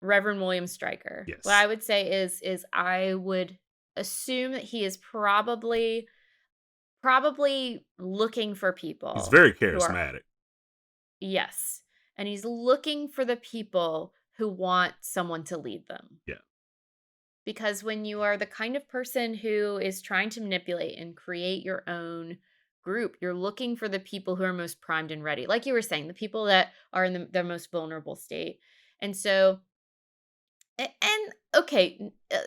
Reverend William Stryker, what Yes. I would say is I would assume that he is probably looking for He's people very who are charismatic. Yes. And he's looking for the people who want someone to lead them. Yeah. Because when you are the kind of person who is trying to manipulate and create your own group, you're looking for the people who are most primed and ready. Like you were saying, the people that are in their most vulnerable state. And so, and okay,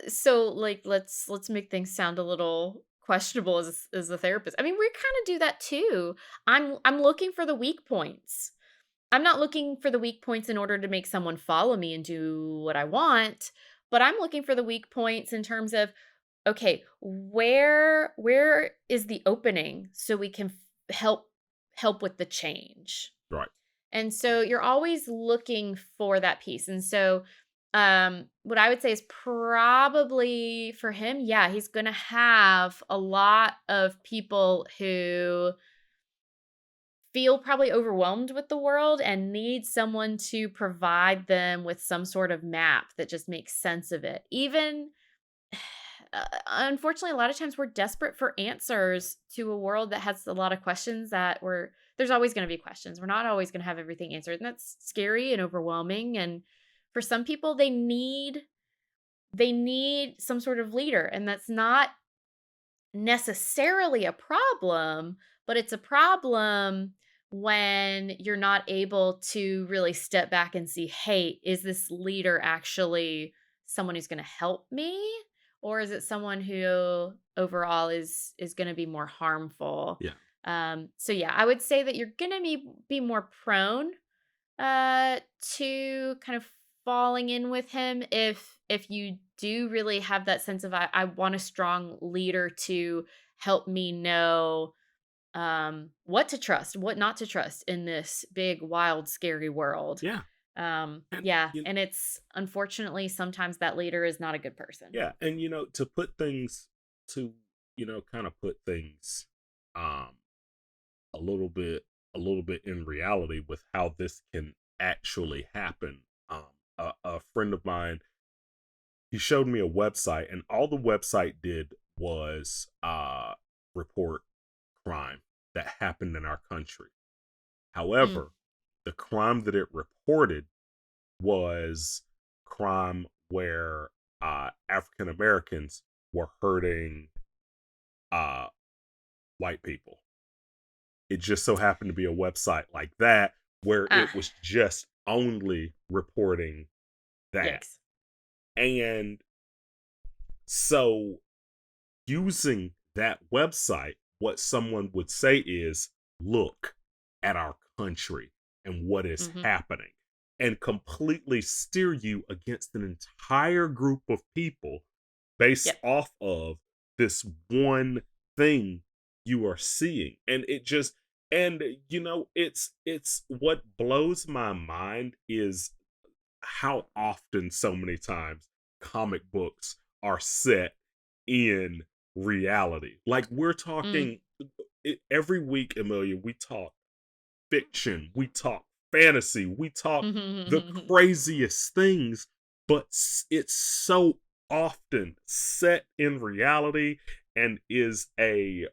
so like let's make things sound a little questionable as a therapist. I mean, we kind of do that too. I'm looking for the weak points. I'm not looking for the weak points in order to make someone follow me and do what I want, but I'm looking for the weak points in terms of, okay, where is the opening so we can help with the change. Right. And so you're always looking for that piece. And so what I would say is probably for him, yeah, he's going to have a lot of people who feel probably overwhelmed with the world and need someone to provide them with some sort of map that just makes sense of it. Even unfortunately, a lot of times we're desperate for answers to a world that has a lot of questions that there's always going to be questions. We're not always going to have everything answered. And that's scary and overwhelming. And for some people, they need some sort of leader. And that's not necessarily a problem, but it's a problem when you're not able to really step back and see, hey, is this leader actually someone who's going to help me, or is it someone who overall is going to be more harmful? Yeah. So yeah, I would say that you're going to be more prone to kind of falling in with him if you do really have that sense of I want a strong leader to help me know what to trust, what not to trust in this big, wild, scary world. Yeah. And Yeah, and it's unfortunately sometimes that leader is not a good person. yeah, and to put things to kind of put things um a little bit in reality with how this can actually happen. A friend of mine, he showed me a website, and all the website did was report crime that happened in our country. Mm, However, the crime that it reported was crime where African Americans were hurting uh, white people. It just so happened to be a website like that where ah, it was just only reporting that. yikes. And so using that website, what someone would say is, look at our country and what is Hmm. happening, and completely steer you against an entire group of people based Yep. off of this one thing you are seeing. And it just, and it's what blows my mind is how often, so many times, comic books are set in reality. Like, we're Mm. talking every week, Amelia, we talk fiction, we talk fantasy, we talk the craziest things, but it's so often set in reality and is a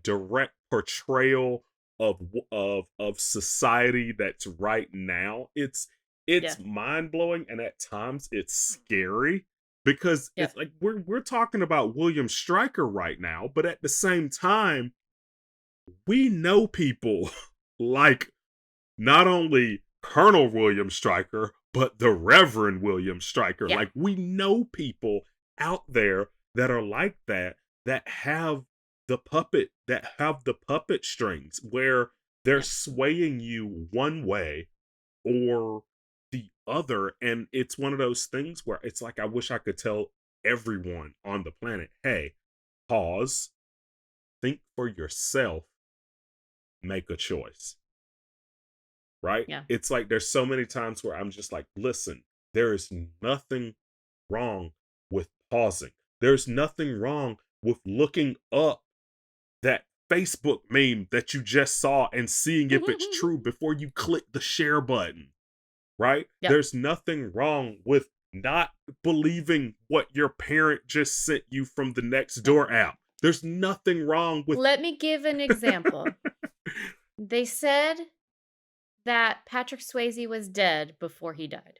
direct portrayal of society that's right now. It's Yeah. mind-blowing, and at times it's scary because it's Yep. like we're talking about William Stryker right now, but at the same time, we know people like not only Colonel William Stryker, but the Reverend William Stryker. Yeah. Like, we know people out there that are like that have the puppet strings where they're Yeah. swaying you one way or the other. And it's one of those things where it's like, I wish I could tell everyone on the planet, hey, pause, think for yourself, make a choice. Right? Yeah. It's like there's so many times where I'm just like, listen, there is nothing wrong with pausing. There's nothing wrong with looking up that Facebook meme that you just saw and seeing if it's true before you click the share button. Right? Yep. There's nothing wrong with not believing what your parent just sent you from the next Yep. door app. There's nothing wrong with Let me give an example. They said that Patrick Swayze was dead before he died.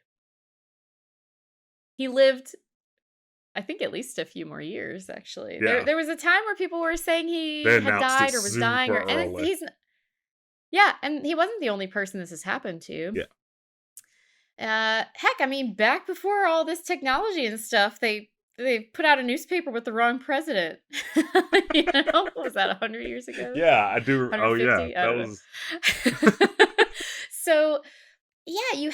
He lived, I think, at least a few more years, actually. Yeah. There was a time where people were saying They he had announced it died or was dying, super or and early. he's yeah, and he wasn't the only person this has happened to. Yeah. Heck, I mean, back before all this technology and stuff, they put out a newspaper with the wrong president. You know, what was that 100 years ago? Yeah, I do. Oh, yeah. 150? I That don't was. know. So, yeah, you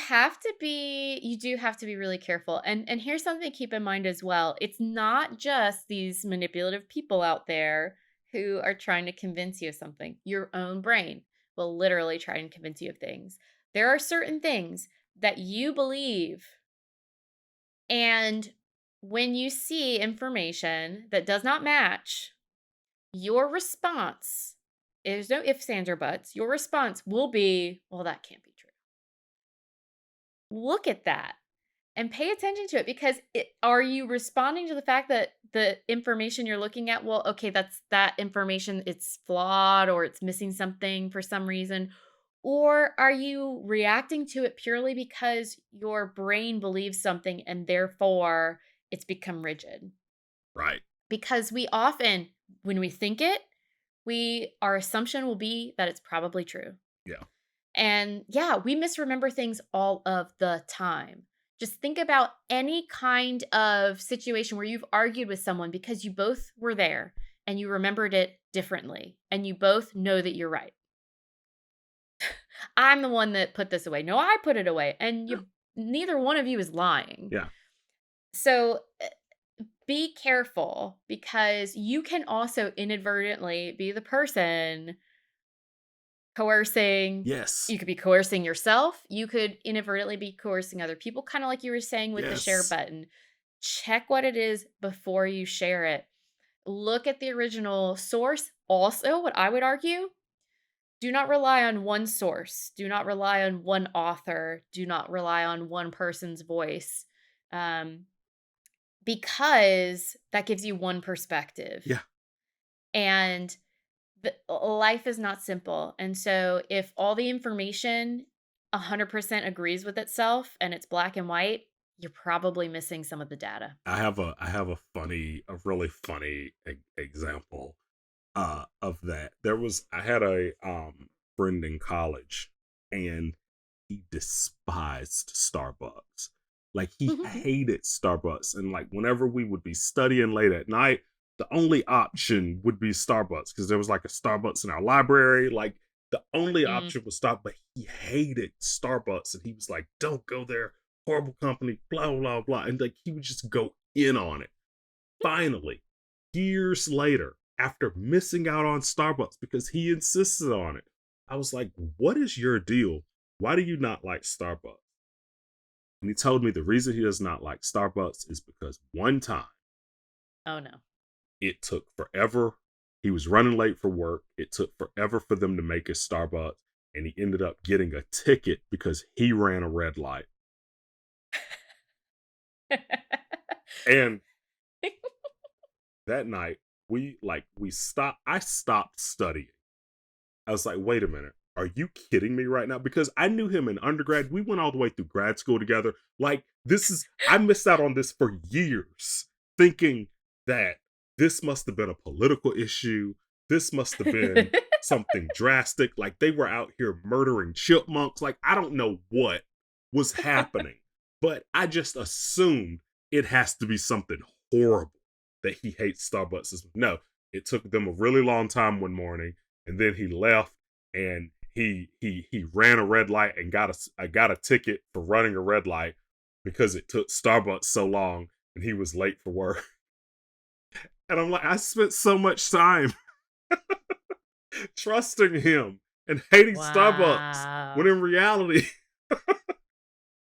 do have to be really careful. And here's something to keep in mind as well. It's not just these manipulative people out there who are trying to convince you of something. Your own brain will literally try and convince you of things. There are certain things that you believe, and when you see information that does not match, your response, there's no ifs, ands, or buts. Your response will be, well, that can't be true. Look at that and pay attention to it, because are you responding to the fact that the information you're looking at, well, okay, that information, it's flawed or it's missing something for some reason? Or are you reacting to it purely because your brain believes something and therefore it's become rigid? Right. Because we often, when we think it, our assumption will be that it's probably true. Yeah. And yeah, we misremember things all of the time. Just think about any kind of situation where you've argued with someone because you both were there and you remembered it differently and you both know that you're right. I'm the one that put this away. No, I put it away. And neither one of you is lying. Yeah. So be careful, because you can also inadvertently be the person coercing. Yes. You could be coercing yourself. You could inadvertently be coercing other people, kind of like you were saying with the share Yes. button. Check what it is before you share it. Look at the original source. Also, what I would argue, do not rely on one source. Do not rely on one author. Do not rely on one person's voice, because that gives you one perspective. Yeah. And life is not simple. And so if all the information 100% agrees with itself and it's black and white, you're probably missing some of the data. I have a really funny example of that. I had a friend in college, and he despised Starbucks. Like, he hated Starbucks, and like whenever we would be studying late at night, the only option would be Starbucks, because there was like a Starbucks in our library. Like, the only option was Starbucks, but he hated Starbucks, and he was like, "Don't go there, horrible company, blah blah blah," and like he would just go in on it. Finally, years later, after missing out on Starbucks because he insisted on it, I was like, "What is your deal? Why do you not like Starbucks?" And he told me the reason he does not like Starbucks is because one time, Oh no. it took forever. He was running late for work. It took forever for them to make his Starbucks, and he ended up getting a ticket because he ran a red light. And that night, I stopped studying. I was like, wait a minute. Are you kidding me right now? Because I knew him in undergrad. We went all the way through grad school together. Like, I missed out on this for years, thinking that this must have been a political issue. This must have been something drastic. Like, they were out here murdering chipmunks. Like, I don't know what was happening, but I just assumed it has to be something horrible that he hates Starbucks. No, it took them a really long time one morning, and then he left, and he ran a red light and got a ticket for running a red light because it took Starbucks so long and he was late for work. And I'm like, I spent so much time trusting him and hating Starbucks, when in reality,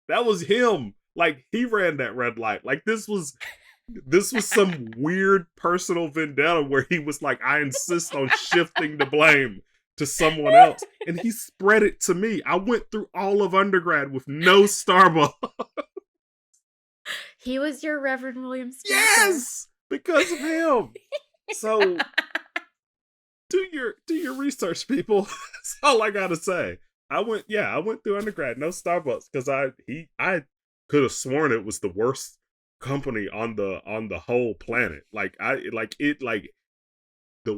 that was him. Like, he ran that red light. Like, this was some weird personal vendetta where he was like, I insist on shifting the blame to someone else. And he spread it to me. I went through all of undergrad with no Starbucks. He was your Reverend William Stryker. Yes! Because of him. So do your research, people. That's all I gotta say. I went through undergrad, no Starbucks, because I could have sworn it was the worst company on the whole planet. Like the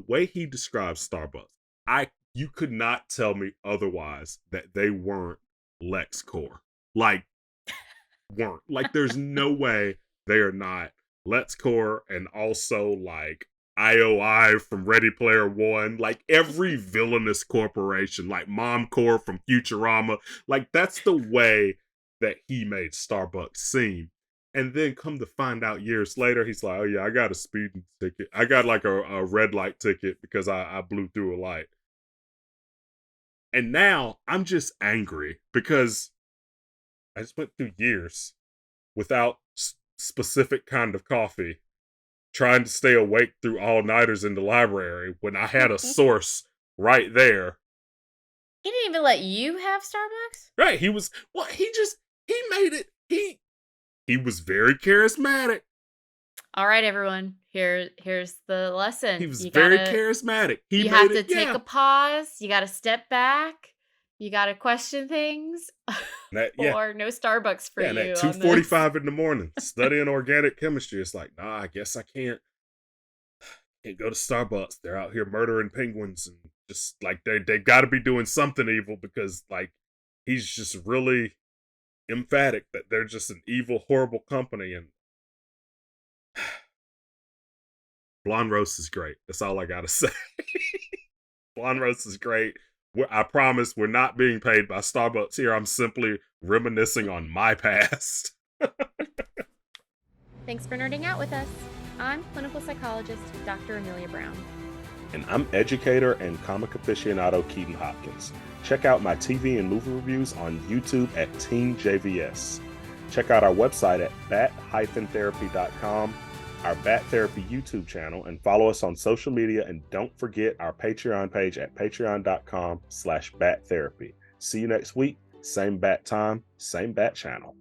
way he describes Starbucks, you could not tell me otherwise that they weren't LexCorp. Like weren't. Like there's no way they are not LexCorp and also like IOI from Ready Player One, like every villainous corporation, like MomCorp from Futurama. Like that's the way that he made Starbucks seem. And then come to find out years later, he's like, oh yeah, I got a speeding ticket. I got like a red light ticket because I blew through a light. And now I'm just angry because I just went through years without specific kind of coffee, trying to stay awake through all-nighters in the library when I had a source right there. He didn't even let you have Starbucks? Right, he was he made it. He was very charismatic. All right, everyone. Here's the lesson. He was very charismatic. You have to take a pause. You got to step back. You got to question things. Or no Starbucks for you. And at 2:45 in the morning, studying organic chemistry, it's like, nah, I guess I can't go to Starbucks. They're out here murdering penguins and just like they got to be doing something evil because like he's just really emphatic that they're just an evil, horrible company. And Blonde Roast is great. That's all I gotta say. Blonde Roast is great. I promise we're not being paid by Starbucks here. I'm simply reminiscing on my past. Thanks for nerding out with us. I'm clinical psychologist Dr. Amelia Brown. And I'm educator and comic aficionado Keaton Hopkins. Check out my TV and movie reviews on YouTube at Team JVS. Check out our website at bat-therapy.com, our Bat Therapy YouTube channel, and follow us on social media. And don't forget our Patreon page at patreon.com/battherapy. See you next week. Same bat time, same bat channel.